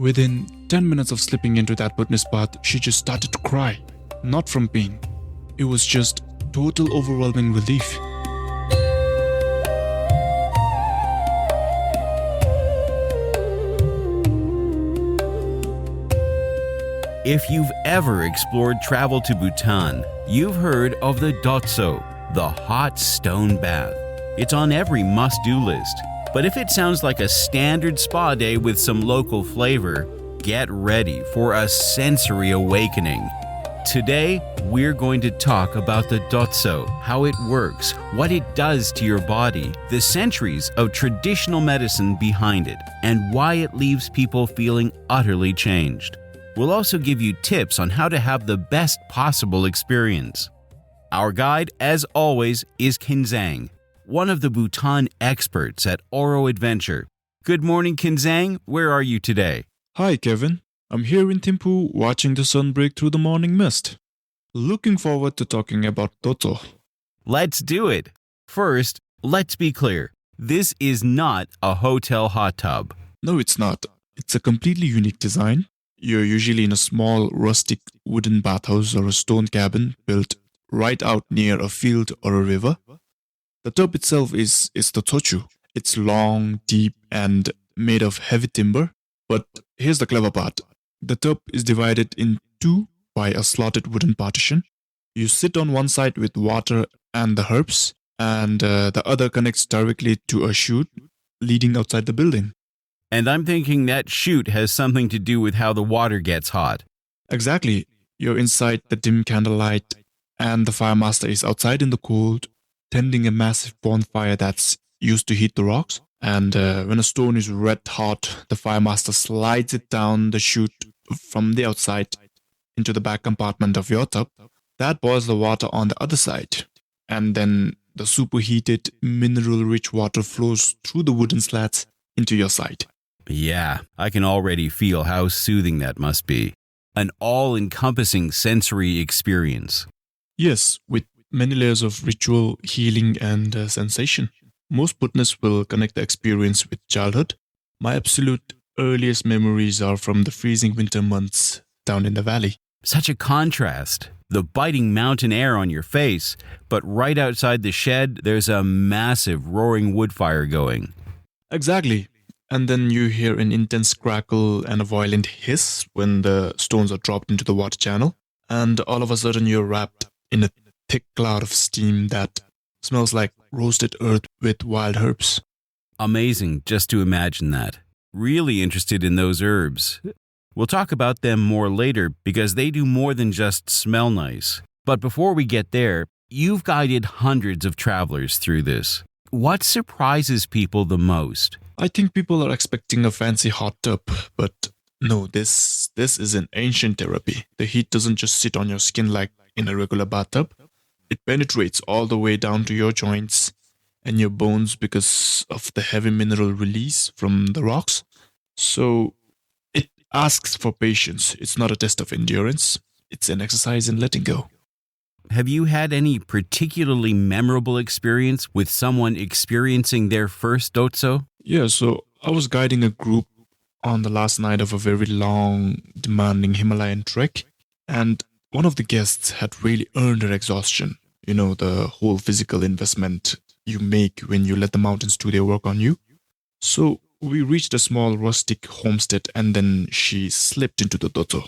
Within 10 minutes of slipping into that Buddhist bath, she just started to cry. Not from pain. It was just total overwhelming relief. If you've ever explored travel to Bhutan, you've heard of the Dotsho, the hot stone bath. It's on every must-do list. But if it sounds like a standard spa day with some local flavor, get ready for a sensory awakening. Today, we're going to talk about the Dotsho, how it works, what it does to your body, the centuries of traditional medicine behind it, and why it leaves people feeling utterly changed. We'll also give you tips on how to have the best possible experience. Our guide, as always, is Kinzang, one of the Bhutan experts at Orrog Adventure. Good morning, Kinzang. Where are you today? Hi, Kevin. I'm here in Thimphu watching the sun break through the morning mist. Looking forward to talking about Dotsho. Let's do it. First, let's be clear. This is not a hotel hot tub. No, it's not. It's a completely unique design. You're usually in a small, rustic wooden bathhouse or a stone cabin built right out near a field or a river. The tub itself is the Dotsho. It's long, deep, and made of heavy timber. But here's the clever part. The tub is divided in two by a slotted wooden partition. You sit on one side with water and the herbs, and the other connects directly to a chute leading outside the building. And I'm thinking that chute has something to do with how the water gets hot. Exactly. You're inside the dim candlelight, and the fire master is outside in the cold, tending a massive bonfire that's used to heat the rocks. And when a stone is red hot, the fire master slides it down the chute from the outside into the back compartment of your tub. That boils the water on the other side. And then the superheated, mineral-rich water flows through the wooden slats into your side. Yeah, I can already feel how soothing that must be. An all-encompassing sensory experience. Yes, with many layers of ritual, healing, and sensation. Most Buddhists will connect the experience with childhood. My absolute earliest memories are from the freezing winter months down in the valley. Such a contrast. The biting mountain air on your face, but right outside the shed, there's a massive roaring wood fire going. Exactly. And then you hear an intense crackle and a violent hiss when the stones are dropped into the water channel. And all of a sudden you're wrapped in a thick cloud of steam that smells like roasted earth with wild herbs. Amazing just to imagine that. Really interested in those herbs. We'll talk about them more later because they do more than just smell nice. But before we get there, you've guided hundreds of travelers through this. What surprises people the most? I think people are expecting a fancy hot tub, but no, this is an ancient therapy. The heat doesn't just sit on your skin like in a regular bathtub. It penetrates all the way down to your joints and your bones because of the heavy mineral release from the rocks. So it asks for patience. It's not a test of endurance. It's an exercise in letting go. Have you had any particularly memorable experience with someone experiencing their first Dotsho? Yeah, so I was guiding a group on the last night of a very long, demanding Himalayan trek, and one of the guests had really earned her exhaustion. You know, the whole physical investment you make when you let the mountains do their work on you. So we reached a small rustic homestead and then she slipped into the Dotsho.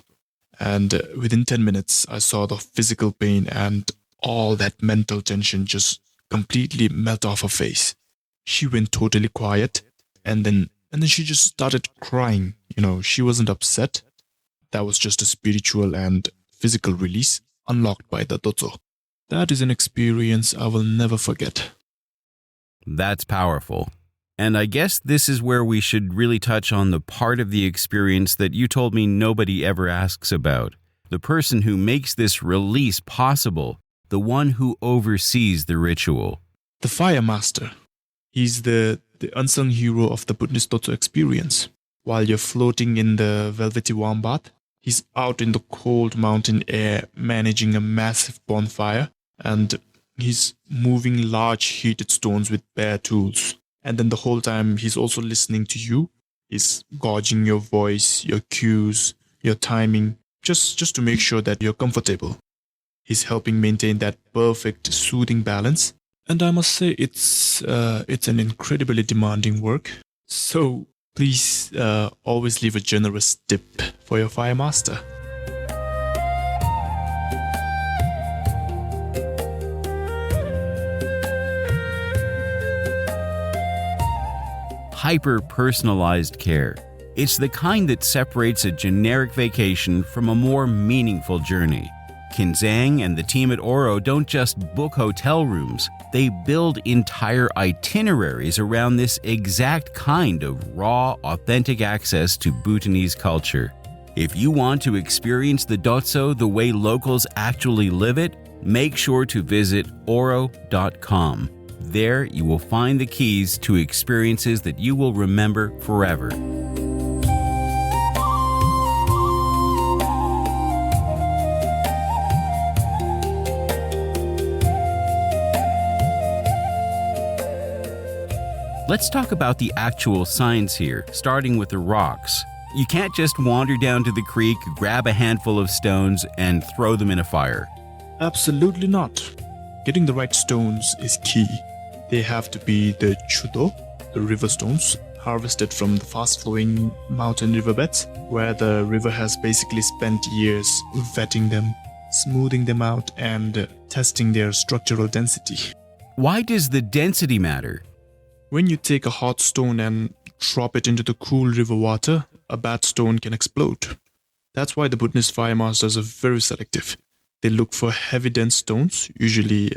And within 10 minutes, I saw the physical pain and all that mental tension just completely melt off her face. She went totally quiet and then she just started crying. You know, she wasn't upset. That was just a spiritual and physical release unlocked by the Dotsho. That is an experience I will never forget. That's powerful. And I guess this is where we should really touch on the part of the experience that you told me nobody ever asks about. The person who makes this release possible, the one who oversees the ritual. The fire master. He's the unsung hero of the Buddhist Dotsho experience. While you're floating in the velvety warm bath, he's out in the cold mountain air managing a massive bonfire, and he's moving large heated stones with bare tools. And then the whole time he's also listening to you He's gauging your voice, your cues, your timing, just to make sure that you're comfortable. He's helping maintain that perfect soothing balance. And I must say, it's an incredibly demanding work. So please always leave a generous tip for your fire master. Hyper-personalized care. It's the kind that separates a generic vacation from a more meaningful journey. Kinzang and the team at Orrog don't just book hotel rooms, they build entire itineraries around this exact kind of raw, authentic access to Bhutanese culture. If you want to experience the Dotsho the way locals actually live it, make sure to visit orrog.com. There you will find the keys to experiences that you will remember forever. Let's talk about the actual science here, starting with the rocks. You can't just wander down to the creek, grab a handful of stones, and throw them in a fire. Absolutely not. Getting the right stones is key. They have to be the chudo, the river stones, harvested from the fast-flowing mountain riverbeds, where the river has basically spent years vetting them, smoothing them out, and testing their structural density. Why does the density matter? When you take a hot stone and drop it into the cool river water, a bad stone can explode. That's why the Bhutanese fire masters are very selective. They look for heavy dense stones, usually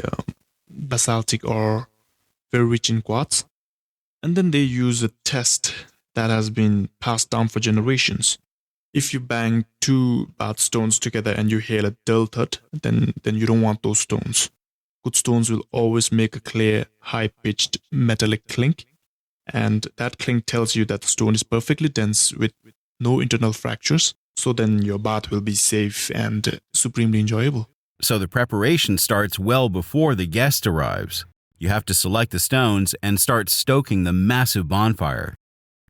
basaltic or very rich in quartz. And then they use a test that has been passed down for generations. If you bang two bad stones together and you hear a dull thud, then you don't want those stones. Good stones will always make a clear, high-pitched metallic clink, and that clink tells you that the stone is perfectly dense with no internal fractures, so then your bath will be safe and supremely enjoyable. So the preparation starts well before the guest arrives. You have to select the stones and start stoking the massive bonfire.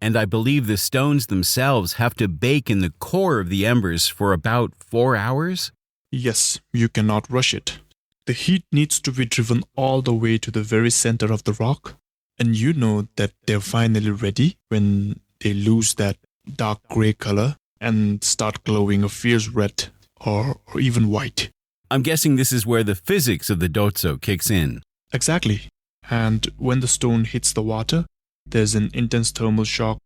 And I believe the stones themselves have to bake in the core of the embers for about 4 hours? Yes, you cannot rush it. The heat needs to be driven all the way to the very center of the rock, and you know that they're finally ready when they lose that dark gray color and start glowing a fierce red or even white. I'm guessing this is where the physics of the Dotsho kicks in. Exactly. And when the stone hits the water, there's an intense thermal shock,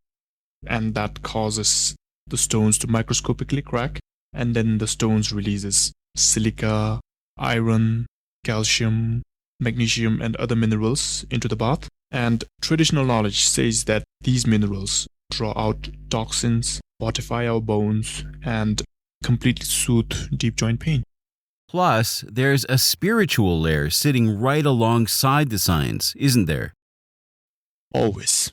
and that causes the stones to microscopically crack, and then the stones releases silica, iron, calcium, magnesium, and other minerals into the bath. And traditional knowledge says that these minerals draw out toxins, fortify our bones, and completely soothe deep joint pain. Plus, there's a spiritual layer sitting right alongside the science, isn't there? Always.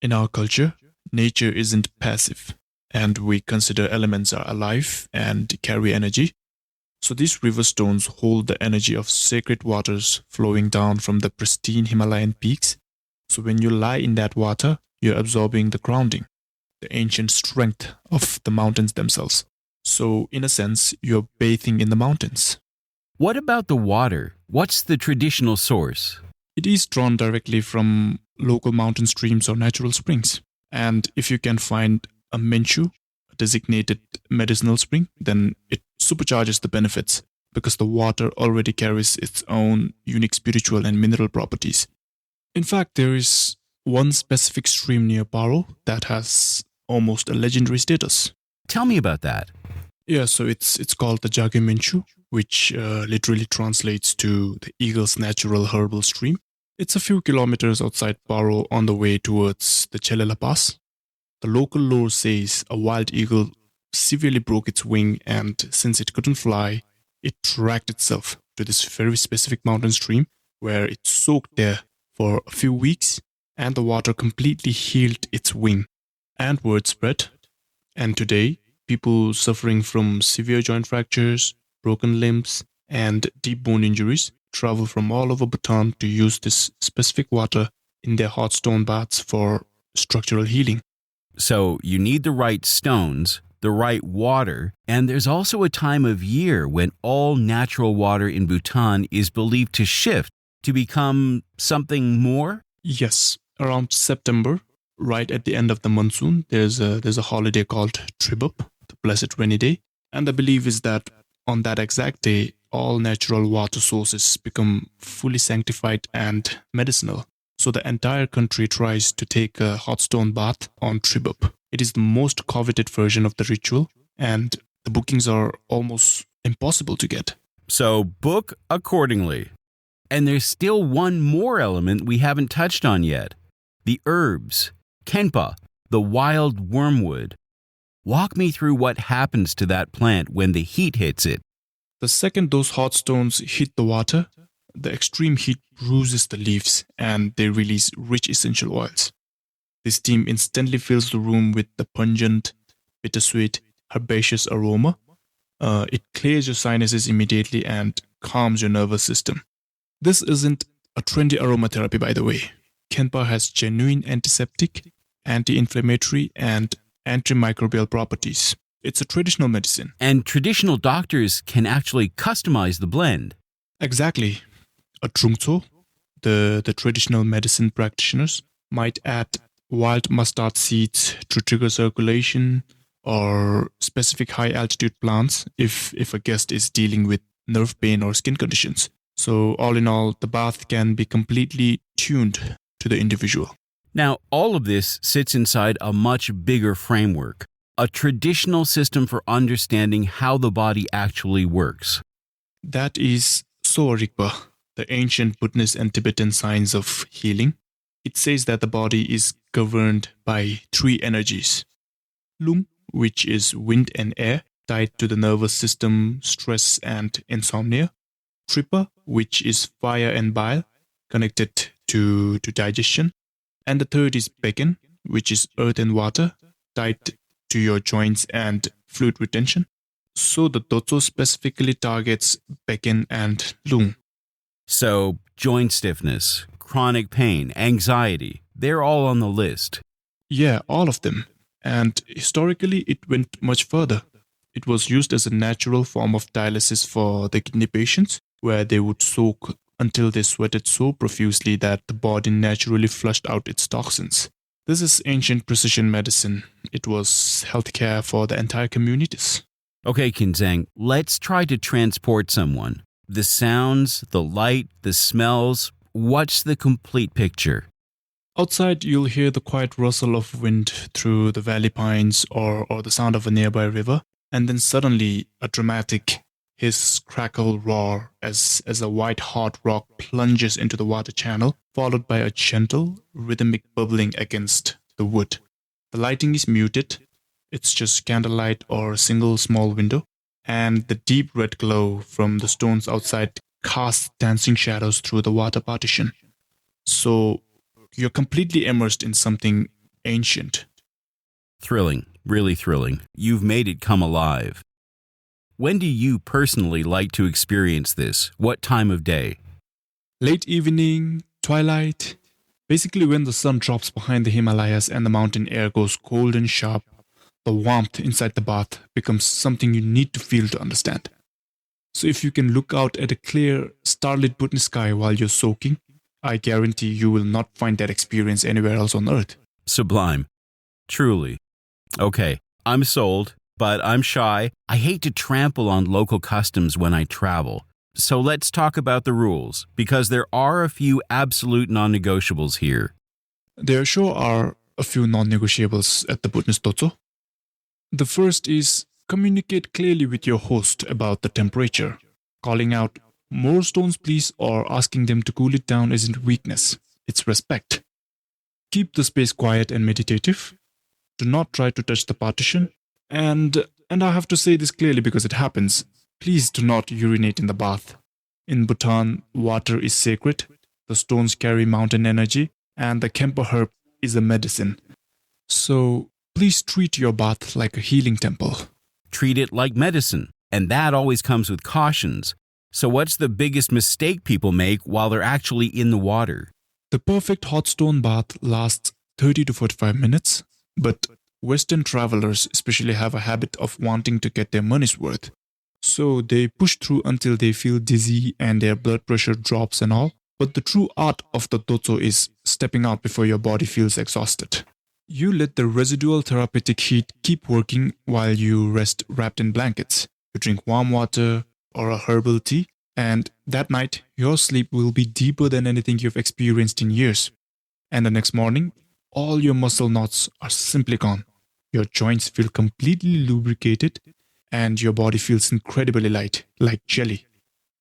In our culture, nature isn't passive, and we consider elements are alive and carry energy. So these river stones hold the energy of sacred waters flowing down from the pristine Himalayan peaks. So when you lie in that water, you're absorbing the grounding, the ancient strength of the mountains themselves. So in a sense, you're bathing in the mountains. What about the water? What's the traditional source? It is drawn directly from local mountain streams or natural springs. And if you can find a menchu, a designated medicinal spring, then it supercharges the benefits because the water already carries its own unique spiritual and mineral properties. In fact, there is one specific stream near Paro that has almost a legendary status. Tell me about that. Yeah, so it's called the Jage Menchu, which literally translates to the eagle's natural herbal stream. It's a few kilometers outside Paro on the way towards the Chelela Pass. The local lore says a wild eagle severely broke its wing, and since it couldn't fly, it dragged itself to this very specific mountain stream where it soaked there for a few weeks, and the water completely healed its wing. And word spread. And today, people suffering from severe joint fractures, broken limbs, and deep bone injuries travel from all over Bhutan to use this specific water in their hot stone baths for structural healing. So you need the right stones, the right water, and there's also a time of year when all natural water in Bhutan is believed to shift to become something more? Yes, around September, right at the end of the monsoon, there's a holiday called Tribhup, the Blessed Rainy Day, and the belief is that on that exact day, all natural water sources become fully sanctified and medicinal. So the entire country tries to take a hot stone bath on Tribhup. It is the most coveted version of the ritual, and the bookings are almost impossible to get. So book accordingly. And there's still one more element we haven't touched on yet. The herbs, kenpa, the wild wormwood. Walk me through what happens to that plant when the heat hits it. The second those hot stones hit the water, the extreme heat bruises the leaves and they release rich essential oils. This steam instantly fills the room with the pungent, bittersweet, herbaceous aroma. It clears your sinuses immediately and calms your nervous system. This isn't a trendy aromatherapy, by the way. Kenpa has genuine antiseptic, anti-inflammatory, and antimicrobial properties. It's a traditional medicine. And traditional doctors can actually customize the blend. Exactly. A trungto, the traditional medicine practitioners, might add wild mustard seeds to trigger circulation or specific high altitude plants if a guest is dealing with nerve pain or skin conditions. So all in all, the bath can be completely tuned to the individual. Now, all of this sits inside a much bigger framework, a traditional system for understanding how the body actually works. That is Sowa Rigpa, the ancient Buddhist and Tibetan science of healing. It says that the body is governed by three energies. Lung, which is wind and air, tied to the nervous system, stress, and insomnia. Tripa, which is fire and bile, connected to digestion. And the third is Becken, which is earth and water, tied to your joints and fluid retention. So the Dotsho specifically targets Becken and Lung. So, joint stiffness, chronic pain, anxiety, they're all on the list. Yeah, all of them. And historically, it went much further. It was used as a natural form of dialysis for the kidney patients, where they would soak until they sweated so profusely that the body naturally flushed out its toxins. This is ancient precision medicine. It was healthcare for the entire communities. Okay, Kinzang, let's try to transport someone. The sounds, the light, the smells, what's the complete picture? Outside, you'll hear the quiet rustle of wind through the valley pines or the sound of a nearby river, and then suddenly a dramatic hiss, crackle, roar as a white hot rock plunges into the water channel, followed by a gentle, rhythmic bubbling against the wood. The lighting is muted, it's just candlelight or a single small window, and the deep red glow from the stones outside casts dancing shadows through the water partition. So you're completely immersed in something ancient. Thrilling, really thrilling. You've made it come alive. When do you personally like to experience this? What time of day? Late evening, twilight, basically when the sun drops behind the Himalayas and the mountain air goes cold and sharp, the warmth inside the bath becomes something you need to feel to understand. So if you can look out at a clear, starlit Bhutan sky while you're soaking, I guarantee you will not find that experience anywhere else on Earth. Sublime. Truly. Okay, I'm sold, but I'm shy. I hate to trample on local customs when I travel. So let's talk about the rules, because there are a few absolute non-negotiables here. There sure are a few non-negotiables at the Buddhist Dotsho. The first is communicate clearly with your host about the temperature. Calling out, "More stones please," or asking them to cool it down isn't weakness, it's respect. Keep the space quiet and meditative. Do not try to touch the partition. And I have to say this clearly because it happens. Please do not urinate in the bath. In Bhutan, water is sacred. The stones carry mountain energy, and the Kempa herb is a medicine. So please treat your bath like a healing temple. Treat it like medicine, and that always comes with cautions. So what's the biggest mistake people make while they're actually in the water? The perfect hot stone bath lasts 30 to 45 minutes, but Western travelers especially have a habit of wanting to get their money's worth. So they push through until they feel dizzy and their blood pressure drops and all. But the true art of the Dotsho is stepping out before your body feels exhausted. You let the residual therapeutic heat keep working while you rest wrapped in blankets. You drink warm water or a herbal tea, and that night your sleep will be deeper than anything you've experienced in years. And the next morning, all your muscle knots are simply gone. Your joints feel completely lubricated, and your body feels incredibly light, like jelly.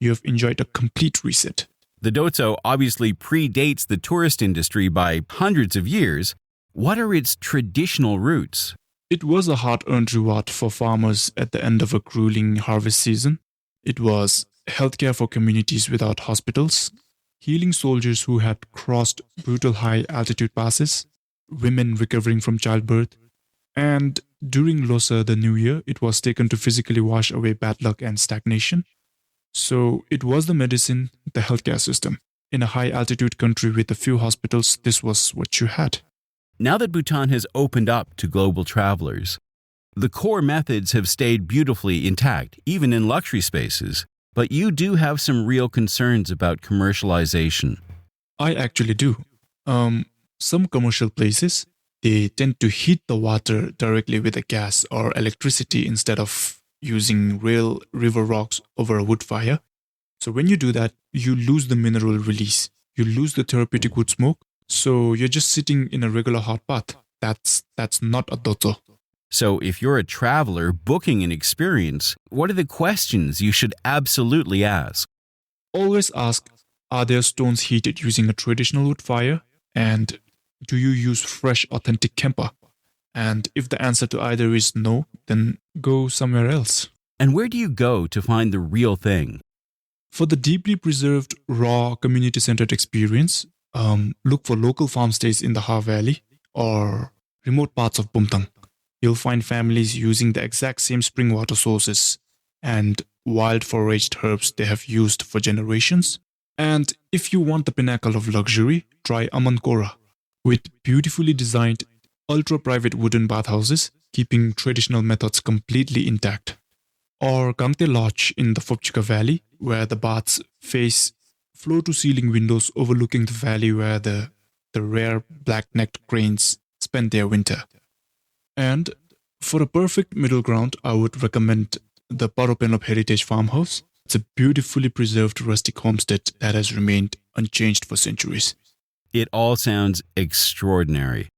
You have enjoyed a complete reset. The Dotsho obviously predates the tourist industry by hundreds of years. What are its traditional roots? It was a hard-earned reward for farmers at the end of a grueling harvest season. It was healthcare for communities without hospitals, healing soldiers who had crossed brutal high-altitude passes, women recovering from childbirth, and during Losa, the new year, it was taken to physically wash away bad luck and stagnation. So it was the medicine, the healthcare system. In a high-altitude country with a few hospitals, this was what you had. Now that Bhutan has opened up to global travelers, the core methods have stayed beautifully intact, even in luxury spaces. But you do have some real concerns about commercialization. I actually do. Some commercial places, they tend to heat the water directly with a gas or electricity instead of using real river rocks over a wood fire. So when you do that, you lose the mineral release. You lose the therapeutic wood smoke. So you're just sitting in a regular hot bath. That's not a Dotsho. So if you're a traveler booking an experience, what are the questions you should absolutely ask? Always ask, are there stones heated using a traditional wood fire? And do you use fresh, authentic kempa? And if the answer to either is no, then go somewhere else. And where do you go to find the real thing? For the deeply preserved, raw, community-centered experience, look for local farm stays in the Ha Valley or remote parts of Bhutan. You'll find families using the exact same spring water sources and wild foraged herbs they have used for generations. And if you want the pinnacle of luxury, try Amankora, with beautifully designed, ultra-private wooden bathhouses, keeping traditional methods completely intact. Or Gangte Lodge in the Phopchika Valley, where the baths face floor-to-ceiling windows overlooking the valley where the rare black-necked cranes spend their winter. And for a perfect middle ground, I would recommend the Paropenop Heritage Farmhouse. It's a beautifully preserved rustic homestead that has remained unchanged for centuries. It all sounds extraordinary.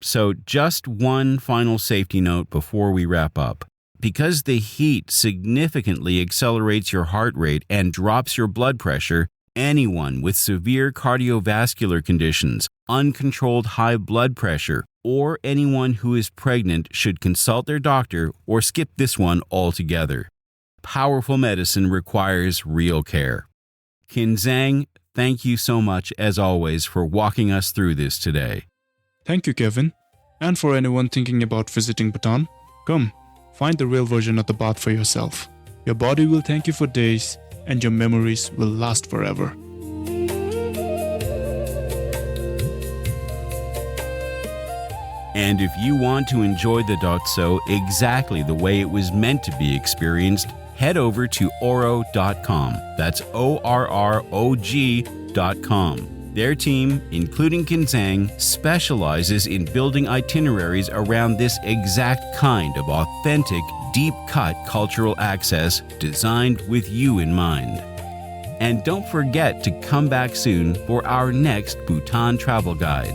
So just one final safety note before we wrap up. Because the heat significantly accelerates your heart rate and drops your blood pressure, anyone with severe cardiovascular conditions, uncontrolled high blood pressure, or anyone who is pregnant should consult their doctor or skip this one altogether. Powerful medicine requires real care. Kinzang, thank you so much, as always, for walking us through this today. Thank you, Kevin. And for anyone thinking about visiting Bhutan, come, find the real version of the bath for yourself. Your body will thank you for days, and your memories will last forever. And if you want to enjoy the Dotsho exactly the way it was meant to be experienced, head over to orrog.com. That's ORROG.com. Their team, including Kinzang, specializes in building itineraries around this exact kind of authentic, deep-cut cultural access designed with you in mind. And don't forget to come back soon for our next Bhutan travel guide.